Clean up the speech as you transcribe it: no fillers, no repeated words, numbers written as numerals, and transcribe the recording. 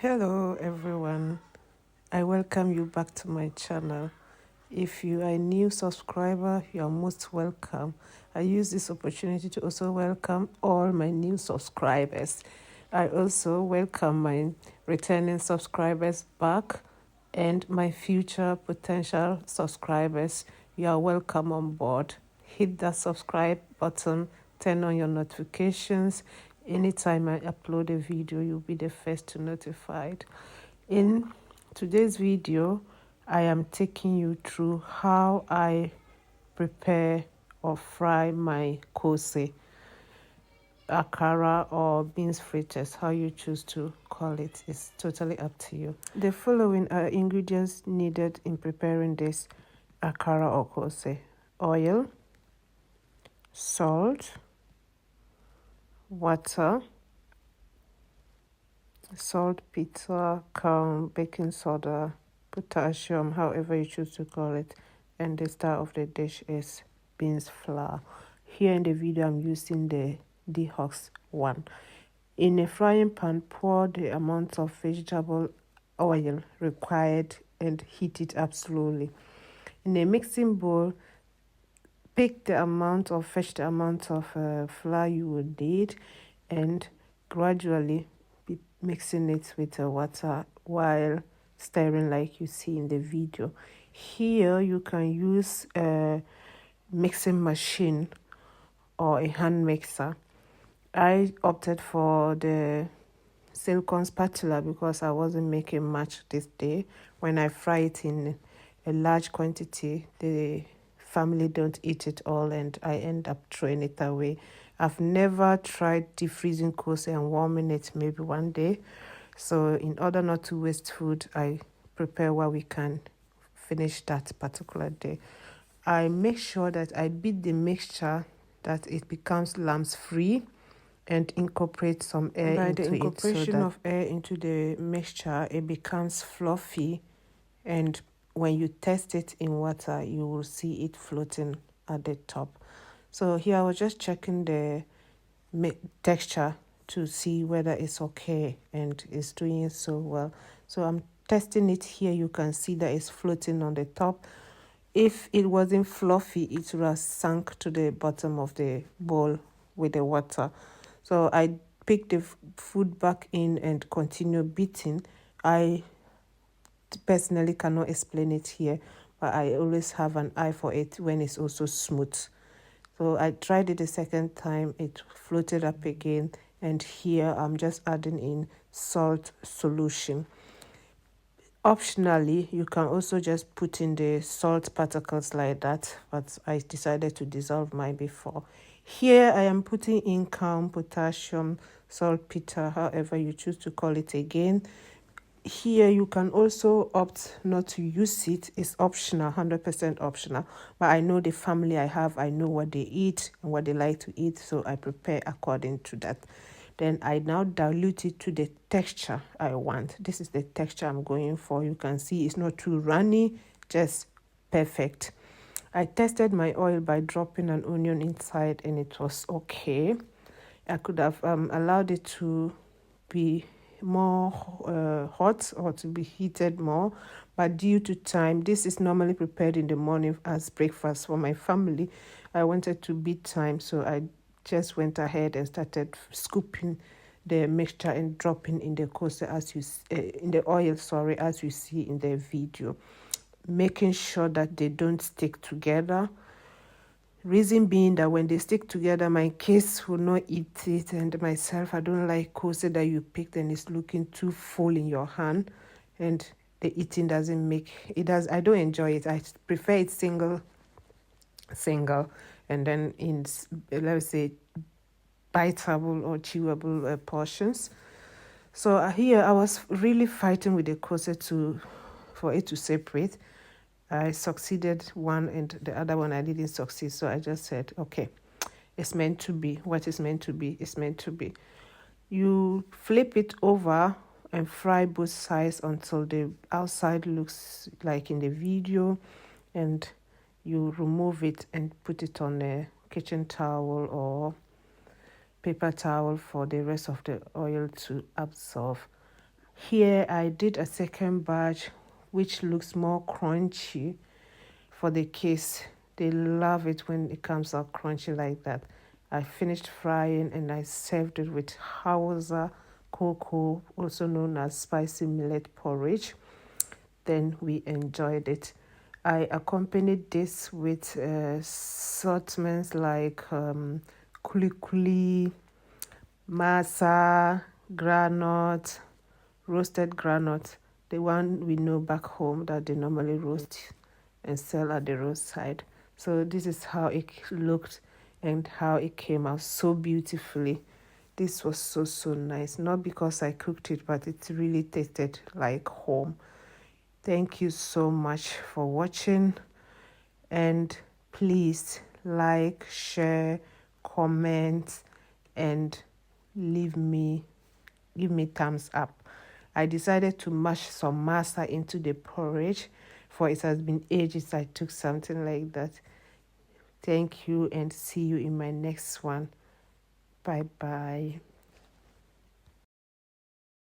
Hello everyone, I welcome you back to my channel. If you are a new subscriber, you are most welcome. I use this opportunity to also welcome all my new subscribers. I also welcome my returning subscribers back and my future potential subscribers. You are welcome on board. Hit that subscribe button, turn on your notifications. Anytime I upload a video, you'll be the first to notified. In today's video, I am taking you through how I prepare or fry my KOOSE, AKARA or beans fritters, how you choose to call it. It's totally up to you. The following are ingredients needed in preparing this AKARA or KOOSE: oil, salt, water, salt, pizza, baking soda, potassium, however you choose to call it, and the star of the dish is beans flour. Here in the video, I'm using the Dehux one. In a frying pan, pour the amount of vegetable oil required and heat it up slowly. In a mixing bowl, fetch the amount of flour you would need and gradually be mixing it with water while stirring like you see in the video. Here you can use a mixing machine or a hand mixer. I opted for the silicone spatula because I wasn't making much this day. When I fry it in a large quantity, the family don't eat it all and I end up throwing it away. I've never tried defreezing KOOSE and warming it maybe one day. So in order not to waste food, I prepare what we can finish that particular day. I make sure that I beat the mixture that it becomes lumps free and incorporate some air into it. By the incorporation of air into the mixture, it becomes fluffy, and when you test it in water, you will see it floating at the top. So here I was just checking the texture to see whether it's okay, and it's doing so well. So I'm testing it here. You can see that it's floating on the top. If it wasn't fluffy, it would have sunk to the bottom of the bowl with the water. So I pick the food back in and continue beating. I personally cannot explain it here, but I always have an eye for it when it's also smooth. So I tried it a second time, it floated up again, and here I'm just adding in salt solution. Optionally, you can also just put in the salt particles like that, but I decided to dissolve mine before. Here I am putting in potassium, saltpeter, however you choose to call it again. Here you can also opt not to use it. It's optional, 100% optional. But I know the family I have, I know what they eat and what they like to eat, so I prepare according to that. Then I now dilute it to the texture I want. This is the texture I'm going for. You can see it's not too runny, just perfect. I tested my oil by dropping an onion inside and it was okay. I could have allowed it to be more hot or to be heated more, but due to time, this is normally prepared in the morning as breakfast for my family. I wanted to beat time, so I just went ahead and started scooping the mixture and dropping in the KOOSE in the oil, as you see in the video, making sure that they don't stick together. Reason being that when they stick together, my kids will not eat it, and myself, I don't like KOOSE that you picked and it's looking too full in your hand, and the eating doesn't make it. I don't enjoy it. I prefer it single, and then in, let's say, biteable or chewable portions. So here I was really fighting with the KOOSE for it to separate. I succeeded one and the other one I didn't succeed. So I just said, okay, it's meant to be. What is meant to be is meant to be. You flip it over and fry both sides until the outside looks like in the video, and you remove it and put it on a kitchen towel or paper towel for the rest of the oil to absorb. Here I did a second batch which looks more crunchy for the kids. They love it when it comes out crunchy like that. I finished frying and I served it with Hausa cocoa, also known as spicy millet porridge. Then we enjoyed it. I accompanied this with assortments like kuli kuli, masa, granite, roasted granite, the one we know back home that they normally roast and sell at the roadside. So this is how it looked and how it came out so beautifully. This was so nice, not because I cooked it, but it really tasted like home. Thank you so much for watching, and please like, share, comment, and give me thumbs up. I decided to mash some masa into the porridge, for it has been ages I took something like that. Thank you and see you in my next one. Bye bye.